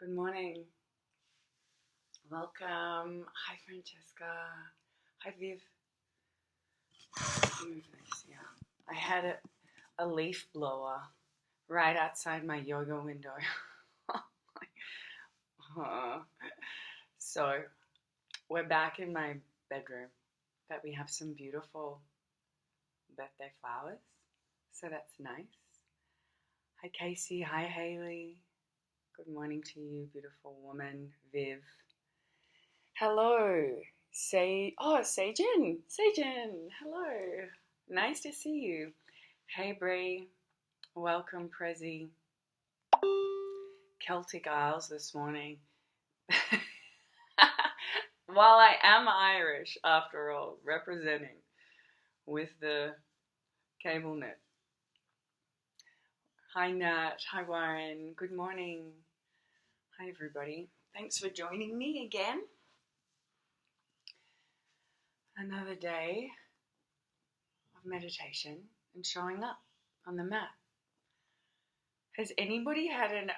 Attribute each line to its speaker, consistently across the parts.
Speaker 1: Good morning. Welcome. Hi, Francesca. Hi, Viv. Move this, yeah. I had a leaf blower right outside my yoga window. So, we're back in my bedroom, but we have some beautiful birthday flowers. So that's nice. Hi, Casey. Hi, Haley. Good morning to you, beautiful woman, Viv. Hello, Seijin, hello, nice to see you. Hey, Bree, welcome, Prezi. Celtic Isles this morning. While I am Irish, after all, representing with the cable net. Hi, Nat. Hi, Warren. Good morning. Hi, everybody. Thanks for joining me again. Another day of meditation and showing up on the mat. Has anybody had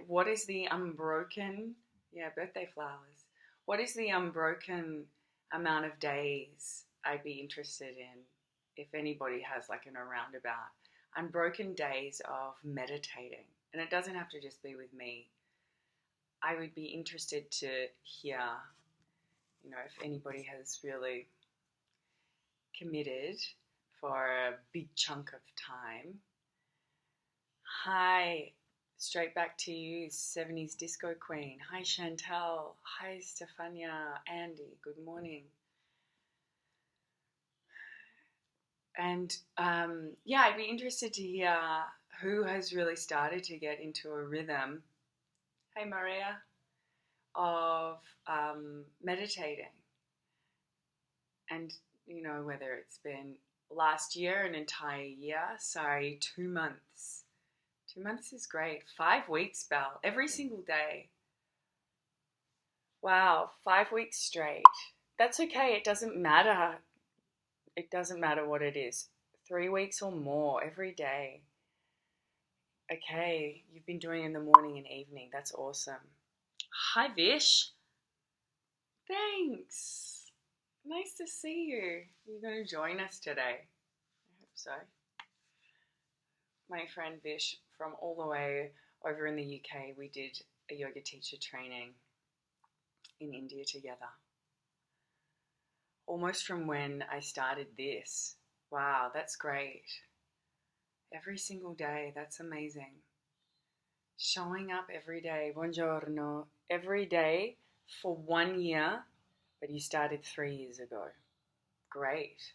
Speaker 1: what is the unbroken, birthday flowers. What is the unbroken amount of days I'd be interested in if anybody has in a roundabout? Unbroken days of meditating. And it doesn't have to just be with me. I would be interested to hear, if anybody has really committed for a big chunk of time. Hi, straight back to you, 70s disco queen. Hi, Chantel. Hi, Stefania. Andy, good morning. And I'd be interested to hear who has really started to get into a rhythm. Hey, Maria, of meditating. And, whether it's been last year, an entire year, 2 months. 2 months is great. 5 weeks, Belle. Every single day. Wow, 5 weeks straight. That's okay. It doesn't matter. It doesn't matter what it is. 3 weeks or more every day. Okay, you've been doing it in the morning and evening. That's awesome. Hi, Vish. Thanks. Nice to see you. You're going to join us today. I hope so. My friend Vish from all the way over in the UK, we did a yoga teacher training in India together. Almost from when I started this. Wow, that's great. Every single day, that's amazing. Showing up every day, buongiorno, every day for 1 year, but you started 3 years ago. Great.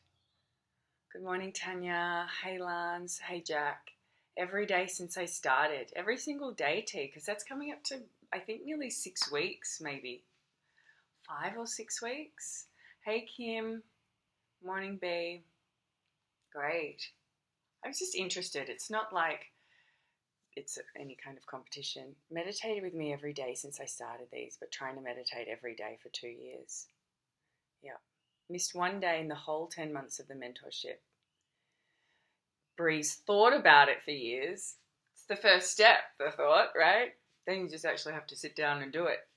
Speaker 1: Good morning, Tanya. Hey, Lance. Hey, Jack. Every day since I started. Every single day, T, because that's coming up to, I think, nearly 6 weeks, maybe. 5 or 6 weeks. Hey, Kim. Morning, B. Great. I was just interested. It's not like it's any kind of competition. Meditated with me every day since I started these, but trying to meditate every day for 2 years. Yeah. Missed 1 day in the whole 10 months of the mentorship. Bree's thought about it for years. It's the first step, the thought, right? Then you just actually have to sit down and do it.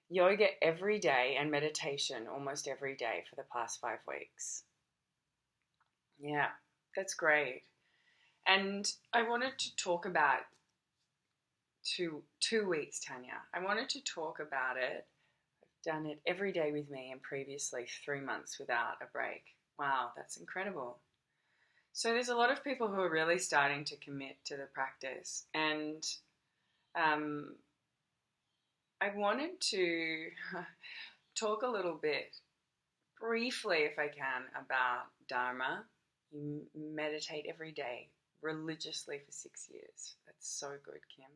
Speaker 1: Yoga every day and meditation almost every day for the past 5 weeks. Yeah, that's great. And I wanted to talk about two weeks, Tanya. I wanted to talk about it. I've done it every day with me and previously 3 months without a break. Wow, that's incredible. So there's a lot of people who are really starting to commit to the practice. And I wanted to talk a little bit, briefly if I can, about Dharma. You meditate every day, religiously for 6 years. That's so good, Kim.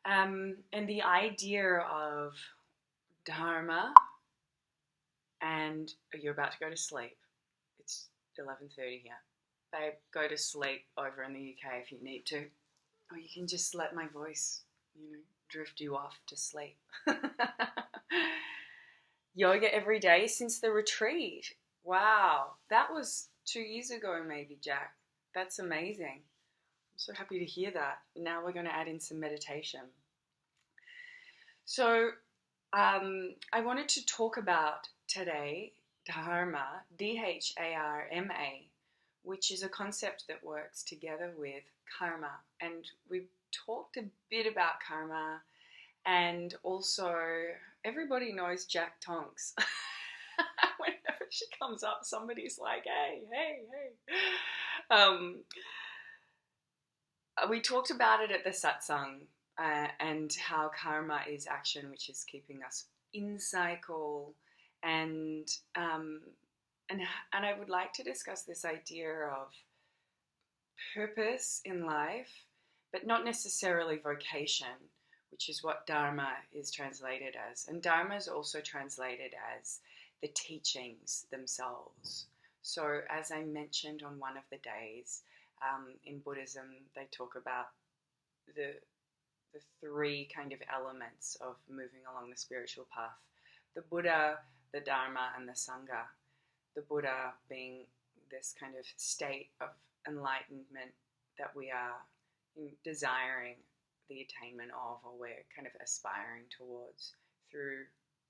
Speaker 1: And the idea of Dharma, and you're about to go to sleep. It's 11:30 here. Babe, go to sleep over in the UK if you need to. Or you can just let my voice, drift you off to sleep. Yoga every day since the retreat. Wow, that was 2 years ago maybe, Jack. That's amazing. I'm so happy to hear that. Now we're going to add in some meditation. So I wanted to talk about today Dharma, Dharma, which is a concept that works together with karma. And we've talked a bit about karma, and also everybody knows Jack Tonks. Whenever she comes up, somebody's like, hey, hey, hey. We talked about it at the Satsang, and how karma is action, which is keeping us in cycle, and um, and I would like to discuss this idea of purpose in life, but not necessarily vocation, which is what Dharma is translated as. And Dharma is also translated as the teachings themselves. So, as I mentioned on one of the days, in Buddhism, they talk about the three kind of elements of moving along the spiritual path: the Buddha, the Dharma, and the Sangha. The Buddha being this kind of state of enlightenment that we are desiring the attainment of, or we're kind of aspiring towards through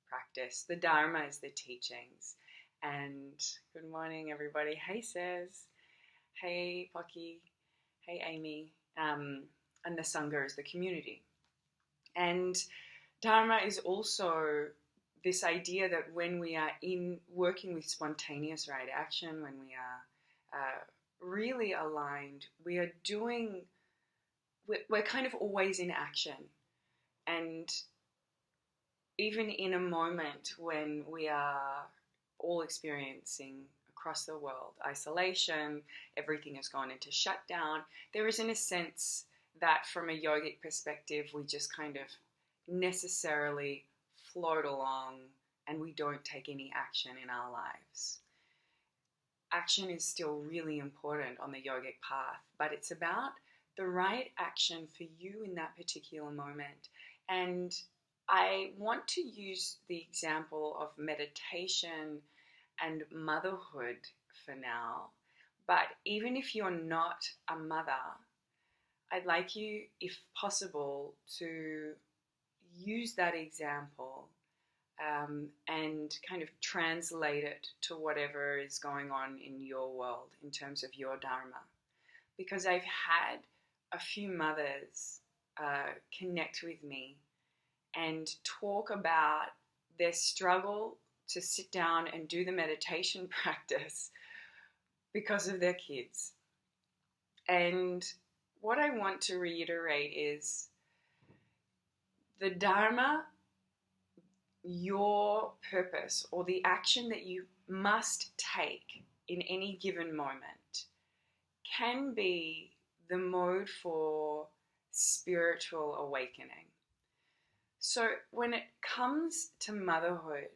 Speaker 1: practice. The Dharma is the teachings. And good morning, everybody. Hey, Says. Hey, Pocky. Hey, Amy. And the Sangha is the community. And Dharma is also this idea that when we are working with spontaneous right action, when we are really aligned, we're kind of always in action. And even in a moment when we are all experiencing across the world isolation, everything has gone into shutdown, there isn't a sense that from a yogic perspective we just kind of necessarily float along and we don't take any action in our lives. Action is still really important on the yogic path, but it's about the right action for you in that particular moment. And I want to use the example of meditation and motherhood for now. But even if you're not a mother, I'd like you, if possible, to use that example and kind of translate it to whatever is going on in your world in terms of your Dharma. Because I've had a few mothers connect with me and talk about their struggle to sit down and do the meditation practice because of their kids. And what I want to reiterate is the Dharma, your purpose, or the action that you must take in any given moment, can be the mode for spiritual awakening. So when it comes to motherhood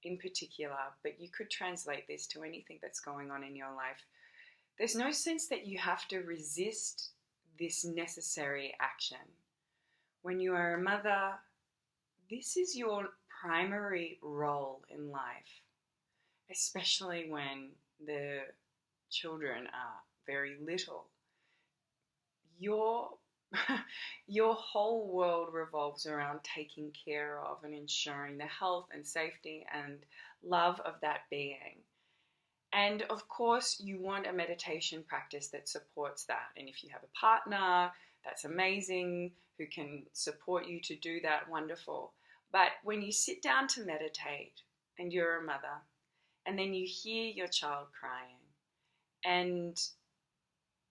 Speaker 1: in particular, but you could translate this to anything that's going on in your life, there's no sense that you have to resist this necessary action. When you are a mother, this is your primary role in life, especially when the children are very little. Your whole world revolves around taking care of and ensuring the health and safety and love of that being. And of course, you want a meditation practice that supports that. And if you have a partner, that's amazing, who can support you to do that, wonderful. But when you sit down to meditate and you're a mother, and then you hear your child crying, and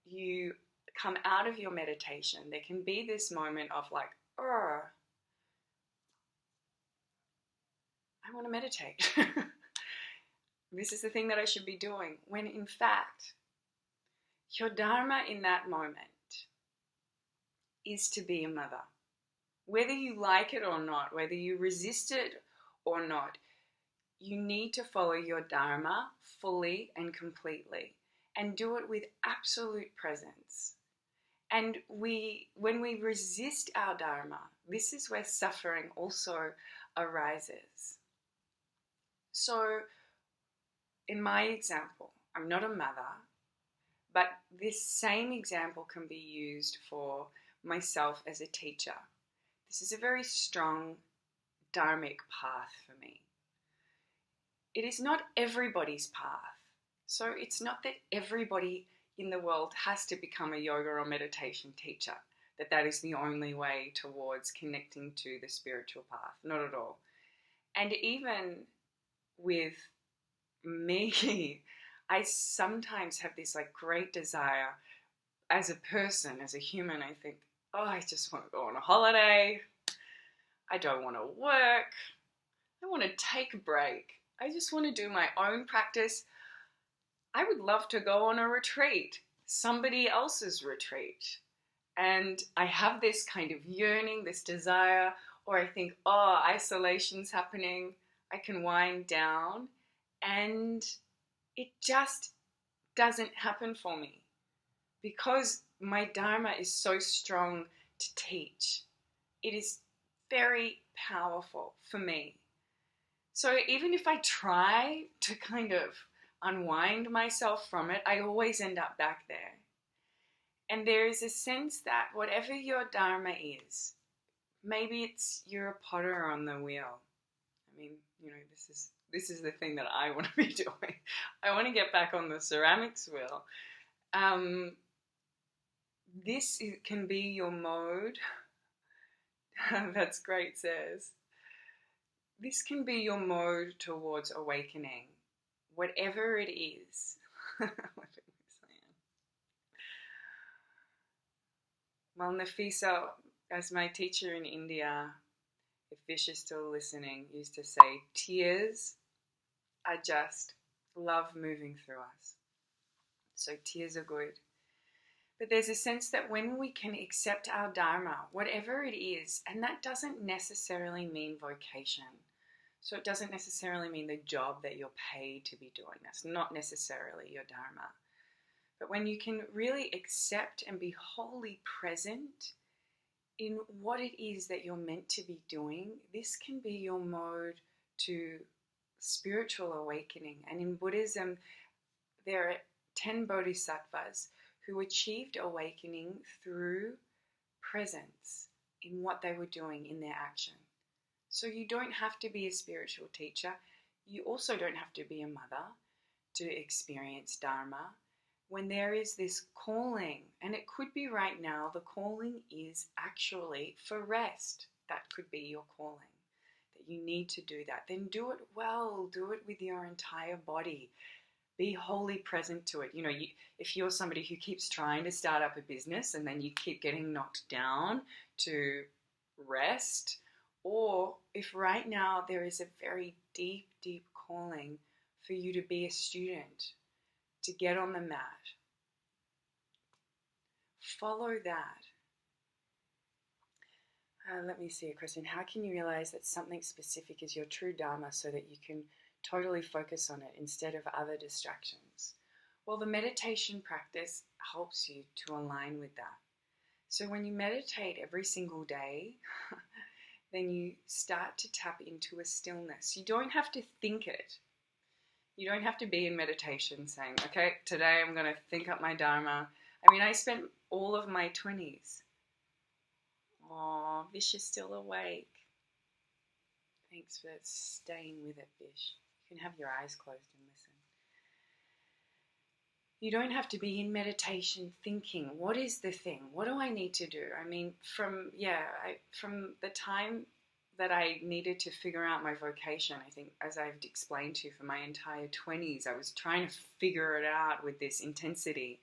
Speaker 1: you come out of your meditation, there can be this moment of like, oh, I want to meditate. This is the thing that I should be doing. When in fact, your Dharma in that moment is to be a mother. Whether you like it or not, whether you resist it or not, you need to follow your Dharma fully and completely and do it with absolute presence. And when we resist our Dharma, this is where suffering also arises. So, in my example, I'm not a mother, but this same example can be used for myself as a teacher. This is a very strong dharmic path for me. It is not everybody's path. So it's not that everybody in the world has to become a yoga or meditation teacher, that is the only way towards connecting to the spiritual path. Not at all. And even with me, I sometimes have this like great desire as a person, as a human. I think, oh, I just want to go on a holiday. I don't want to work. I want to take a break. I just want to do my own practice. I would love to go on a retreat, somebody else's retreat. And I have this kind of yearning, this desire, or I think, oh, isolation's happening. I can wind down. And it just doesn't happen for me because my Dharma is so strong to teach. It is very powerful for me. So even if I try to kind of unwind myself from it, I always end up back there. And there is a sense that whatever your Dharma is, maybe it's you're a potter on the wheel. I mean, this is the thing that I want to be doing. I want to get back on the ceramics wheel. This can be your mode. That's great, says. This can be your mode towards awakening, whatever it is. Well, Nafisa, as my teacher in India, if Vish is still listening, used to say, tears are just love moving through us. So tears are good. But there's a sense that when we can accept our Dharma, whatever it is, and that doesn't necessarily mean vocation. So it doesn't necessarily mean the job that you're paid to be doing. That's not necessarily your Dharma. But when you can really accept and be wholly present in what it is that you're meant to be doing, this can be your mode to spiritual awakening. And in Buddhism, there are 10 bodhisattvas who achieved awakening through presence in what they were doing in their action. So you don't have to be a spiritual teacher. You also don't have to be a mother to experience Dharma. When there is this calling, and it could be right now, the calling is actually for rest. That could be your calling, that you need to do that. Then do it well, do it with your entire body. Be wholly present to it. If you're somebody who keeps trying to start up a business and then you keep getting knocked down to rest, or if right now there is a very deep, deep calling for you to be a student, to get on the mat, follow that. Let me see a question. How can you realize that something specific is your true Dharma so that you can totally focus on it instead of other distractions? Well, the meditation practice helps you to align with that. So when you meditate every single day, then you start to tap into a stillness. You don't have to think it. You don't have to be in meditation saying, okay, today I'm going to think up my Dharma. I mean, I spent all of my 20s. Oh, Vish is still awake. Thanks for staying with it, Vish. You can have your eyes closed and listen. You don't have to be in meditation thinking, what is the thing? What do I need to do? I mean, from the time that I needed to figure out my vocation, I think, as I've explained to you, for my entire 20s, I was trying to figure it out with this intensity.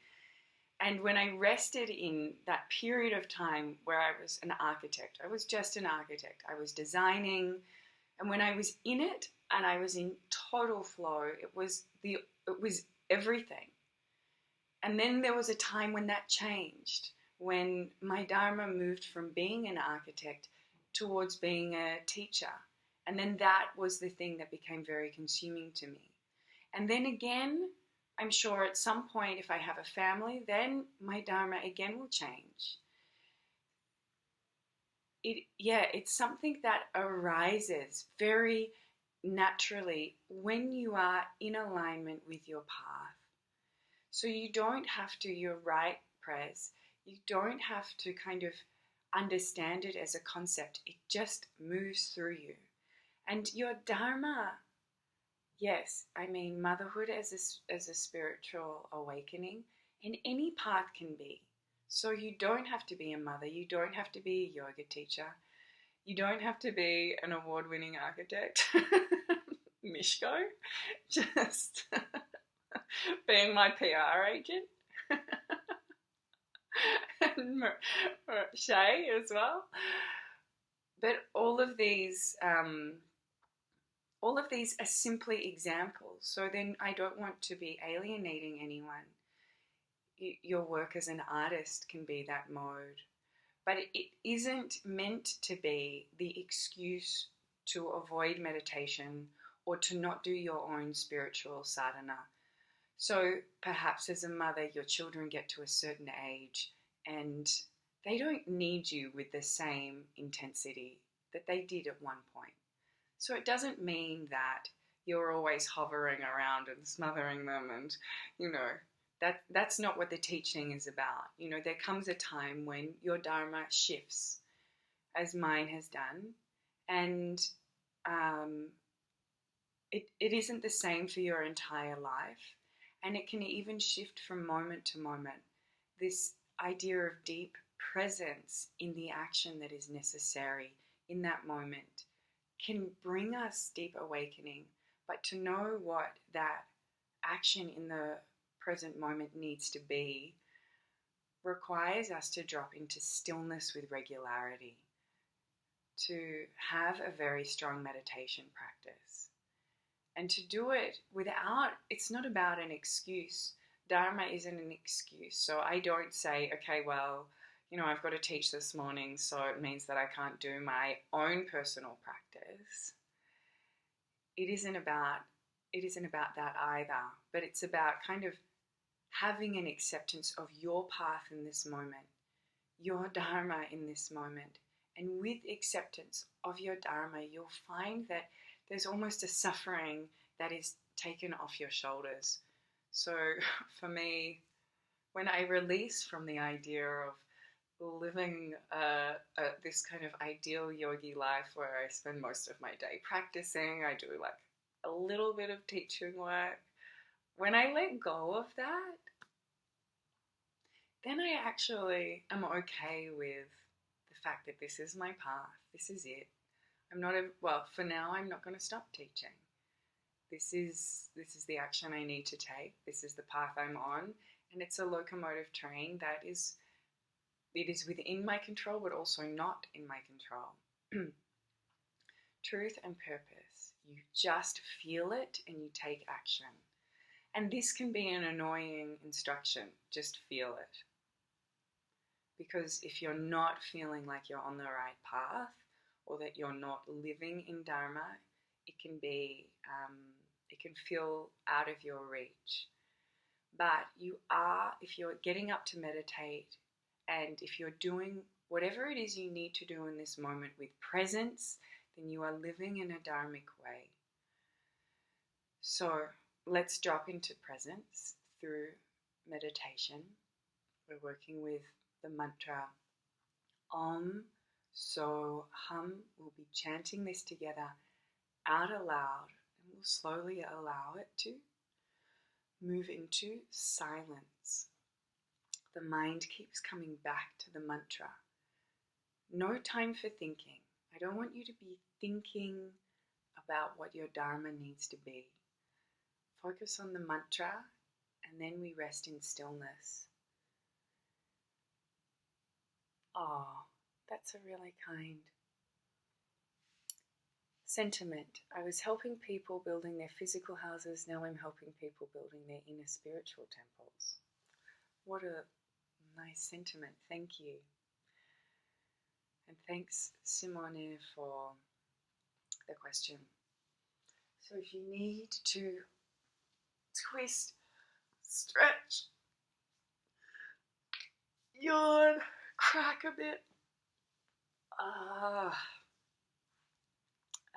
Speaker 1: And when I rested in that period of time where I was an architect, I was just an architect. I was designing, and when I was in it and I was in total flow, it was everything. And then there was a time when that changed, when my Dharma moved from being an architect towards being a teacher. And then that was the thing that became very consuming to me. And then again, I'm sure at some point, if I have a family, then my Dharma again will change. It's something that arises very naturally when you are in alignment with your path. So you don't have to, you're right, Prez, you don't have to kind of understand it as a concept. It just moves through you. And your Dharma, yes, I mean, motherhood as a spiritual awakening, and any path can be. So you don't have to be a mother, you don't have to be a yoga teacher, you don't have to be an award-winning architect, Mishko, just being my PR agent, and Shay as well. But all of these are simply examples. So then I don't want to be alienating anyone. Your work as an artist can be that mode. But it isn't meant to be the excuse to avoid meditation or to not do your own spiritual sadhana. So perhaps as a mother, your children get to a certain age and they don't need you with the same intensity that they did at one point. So it doesn't mean that you're always hovering around and smothering them and, that's not what the teaching is about. There comes a time when your Dharma shifts, as mine has done, and it isn't the same for your entire life, and it can even shift from moment to moment. This idea of deep presence in the action that is necessary in that moment can bring us deep awakening, but to know what that action in the present moment needs to be requires us to drop into stillness with regularity, to have a very strong meditation practice, and to do it without, it's not about an excuse. Dharma isn't an excuse. So I don't say, okay, well, I've got to teach this morning, so it means that I can't do my own personal practice. It isn't about that either, but it's about kind of having an acceptance of your path in this moment, your Dharma in this moment. And with acceptance of your Dharma, you'll find that there's almost a suffering that is taken off your shoulders. So for me, when I release from the idea of living this kind of ideal yogi life where I spend most of my day practicing, I do like a little bit of teaching work. When I let go of that, then I actually am okay with the fact that this is my path. This is it. For now, I'm not going to stop teaching. This is the action I need to take. This is the path I'm on, and it's a locomotive train that is within my control, but also not in my control. Truth and purpose. You just feel it and you take action. And this can be an annoying instruction. Just feel it. Because if you're not feeling like you're on the right path, or that you're not living in Dharma, it can feel out of your reach. But if you're getting up to meditate, and if you're doing whatever it is you need to do in this moment with presence, then you are living in a dharmic way. So let's drop into presence through meditation. We're working with the mantra Om, So, Hum. We'll be chanting this together out aloud, and we'll slowly allow it to move into silence. The mind keeps coming back to the mantra. No time for thinking. I don't want you to be thinking about what your Dharma needs to be. Focus on the mantra, and then we rest in stillness. Oh, that's a really kind sentiment. I was helping people building their physical houses, now I'm helping people building their inner spiritual temples. What a nice sentiment, thank you. And thanks, Simone, for the question. So if you need to twist, stretch, yawn, crack a bit,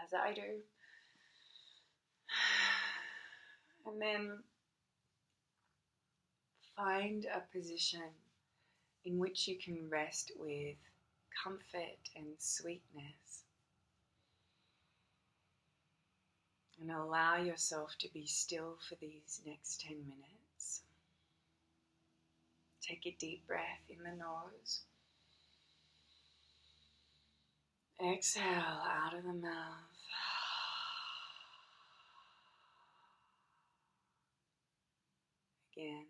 Speaker 1: as I do, and then find a position in which you can rest with comfort and sweetness. And allow yourself to be still for these next 10 minutes. Take a deep breath in the nose. Exhale out of the mouth. Again.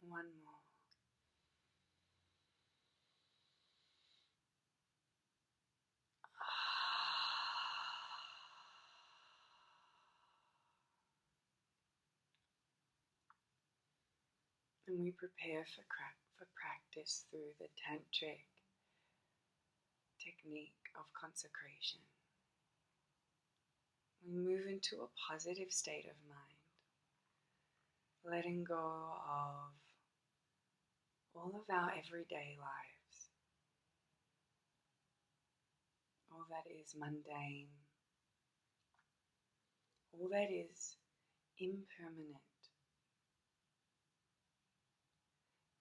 Speaker 1: One more. And we prepare for practice through the tantric technique of consecration. We move into a positive state of mind, letting go of all of our everyday lives, all that is mundane, all that is impermanent.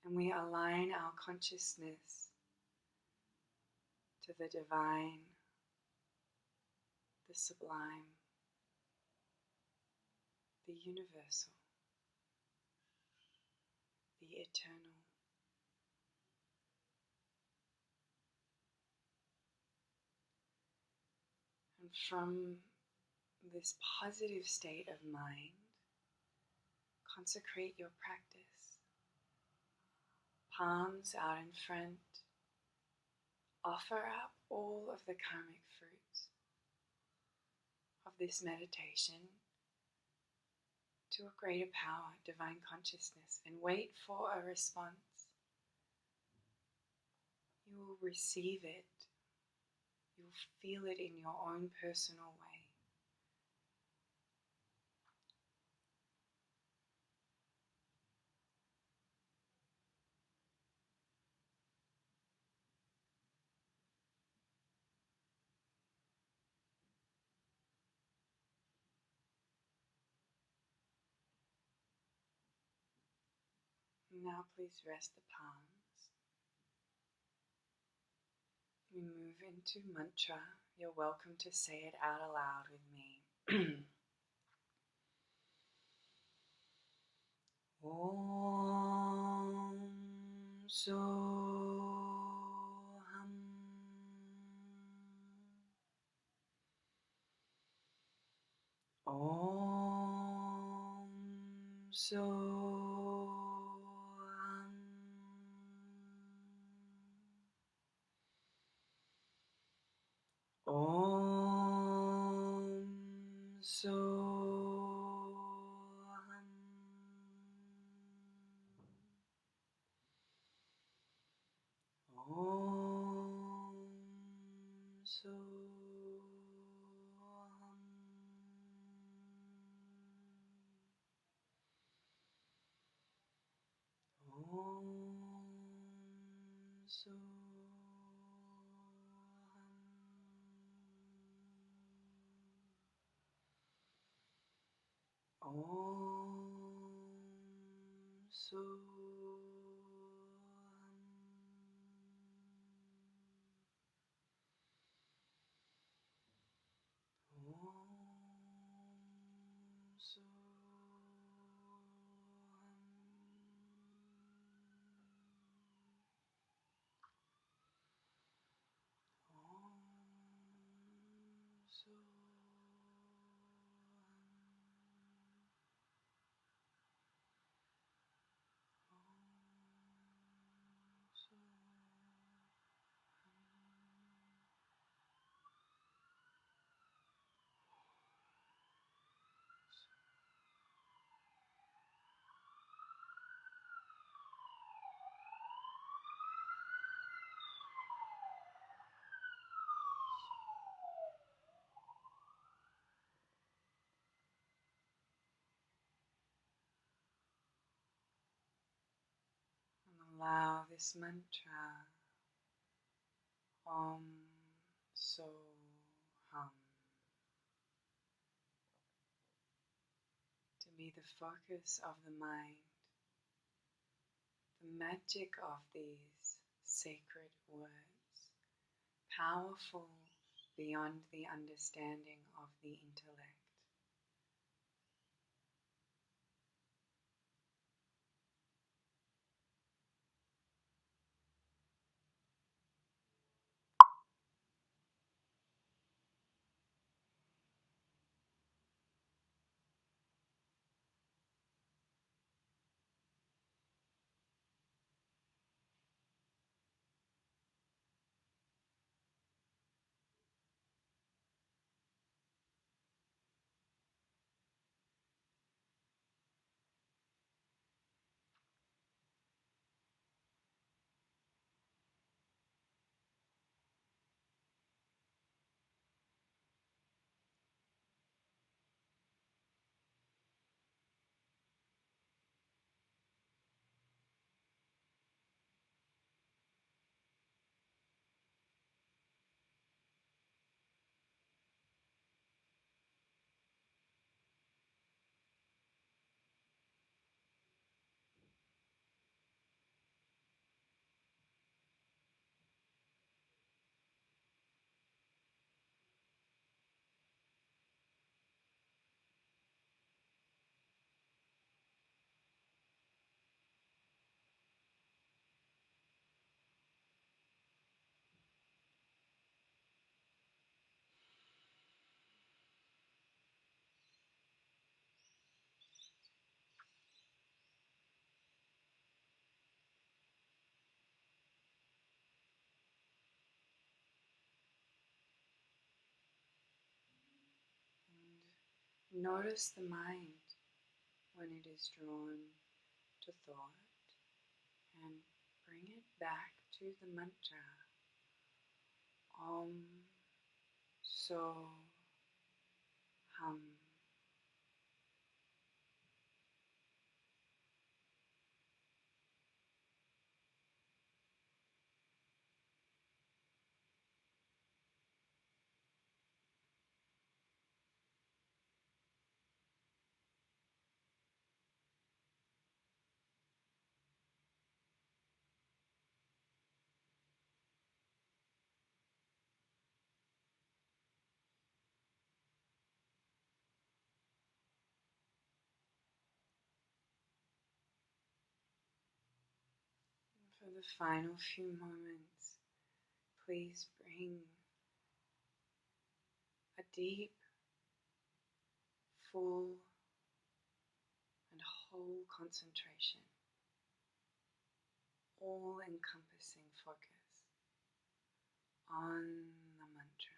Speaker 1: And we align our consciousness to the divine, the sublime, the universal, the eternal. And from this positive state of mind, consecrate your practice. Palms out in front. Offer up all of the karmic fruits of this meditation to a greater power, divine consciousness, and wait for a response. You will receive it. You will feel it in your own personal way. Now please rest the palms. We move into mantra. You're welcome to say it out aloud with me. Om Soham. Om Soham. Om Soham. Om Soham. Om Soham. Om Allow this mantra, Om Soham, to be the focus of the mind, the magic of these sacred words, powerful beyond the understanding of the intellect. And notice the mind when it is drawn to thought, and bring it back to the mantra Om So Hum. For the final few moments, please bring a deep, full, and whole concentration, all-encompassing focus on the mantra.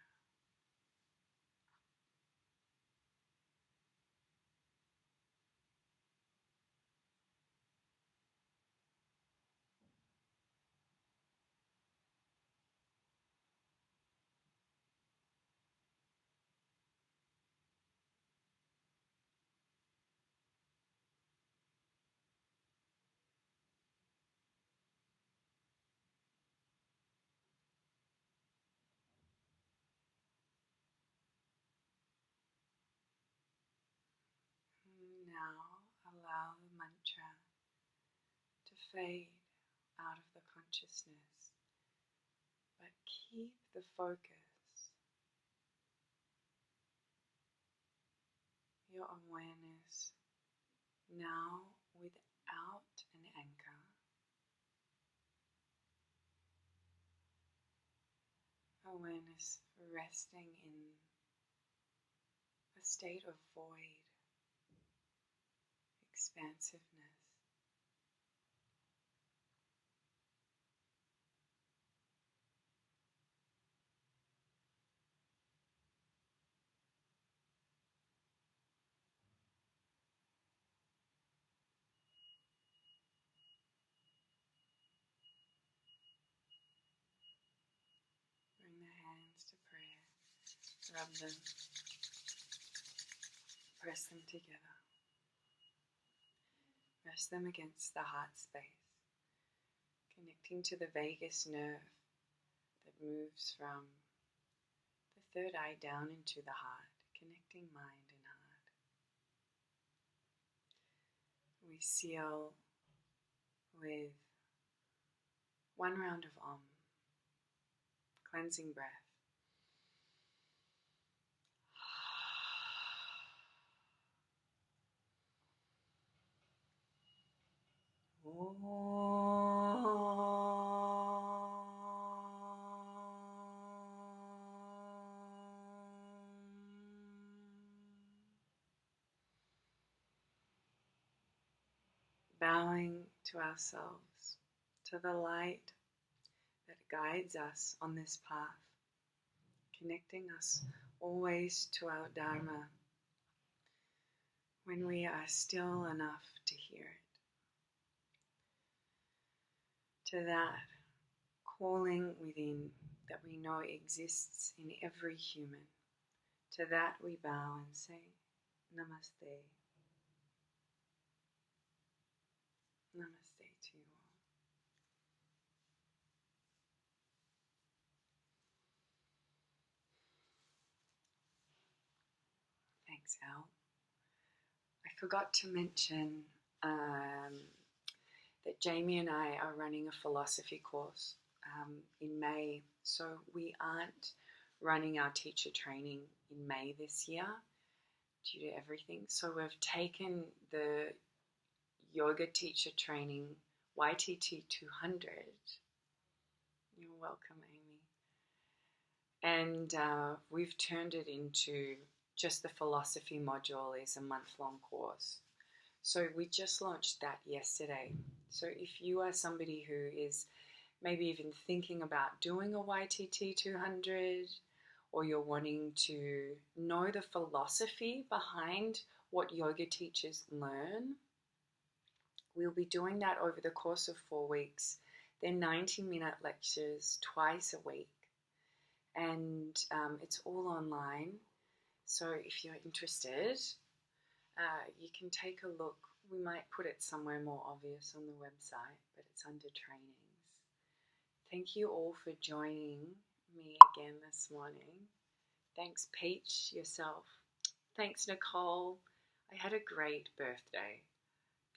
Speaker 1: Now allow the mantra to fade out of the consciousness, but keep the focus, your awareness now without an anchor, awareness resting in a state of void, expansiveness. Bring the hands to prayer, rub them, press them together, rest them against the heart space, connecting to the vagus nerve that moves from the third eye down into the heart, connecting mind and heart. We seal with One round of Om. Cleansing breath. Bowing to ourselves, to the light that guides us on this path, connecting us always to our Dharma when we are still enough to hear it. To that calling within that we know exists in every human. To that we bow and say, Namaste. Namaste to you all. Thanks, Al. I forgot to mention that Jamie and I are running a philosophy course in May. So we aren't running our teacher training in May this year due to everything. So we've taken the yoga teacher training YTT 200. You're welcome, Amy. And we've turned it into just the philosophy module is a month-long course. So we just launched that yesterday. So if you are somebody who is maybe even thinking about doing a YTT 200, or you're wanting to know the philosophy behind what yoga teachers learn, we'll be doing that over the course of 4 weeks. They're 90-minute lectures twice a week. And it's all online. So if you're interested, you can take a look. We might put it somewhere more obvious on the website, but it's under trainings. Thank you all for joining me again this morning. Thanks, Peach, yourself. Thanks, Nicole. I had a great birthday.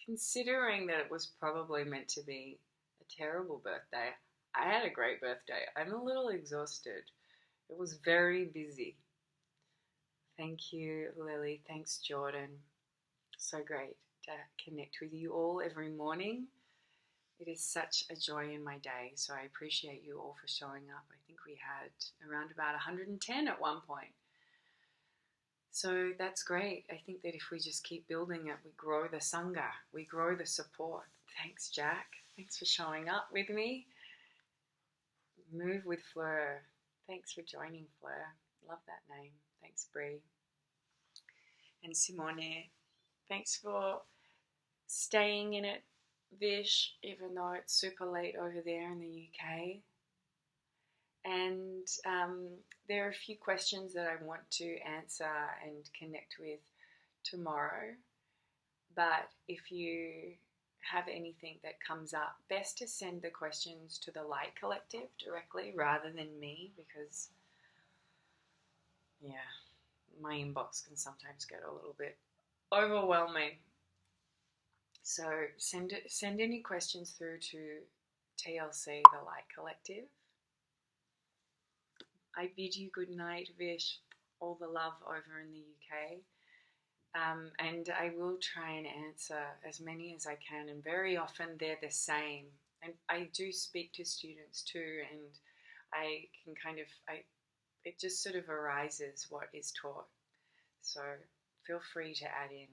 Speaker 1: Considering that it was probably meant to be a terrible birthday, I had a great birthday. I'm a little exhausted. It was very busy. Thank you, Lily. Thanks, Jordan. So great to connect with you all every morning. It is such a joy in my day, so I appreciate you all for showing up. I think we had around about 110 at one point. So that's great. I think that if we just keep building it, we grow the Sangha, we grow the support. Thanks, Jack. Thanks for showing up with me. Move with Fleur. Thanks for joining, Fleur. Love that name. Thanks, Bree. And Simone. Thanks for staying in it, Vish, even though it's super late over there in the UK. And there are a few questions that I want to answer and connect with tomorrow. But if you have anything that comes up, best to send the questions to the Light Collective directly rather than me, because, yeah, my inbox can sometimes get a little bit overwhelming. So send any questions through to TLC, the Light Collective. I bid you good night, Vish. All the love over in the UK. And I will try and answer as many as I can, and very often they're the same. And I do speak to students too, and I can it just sort of arises what is taught. So feel free to add in.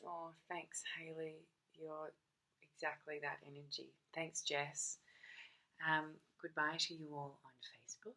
Speaker 1: Oh, thanks, Hayley. You're exactly that energy. Thanks, Jess. Goodbye to you all on Facebook.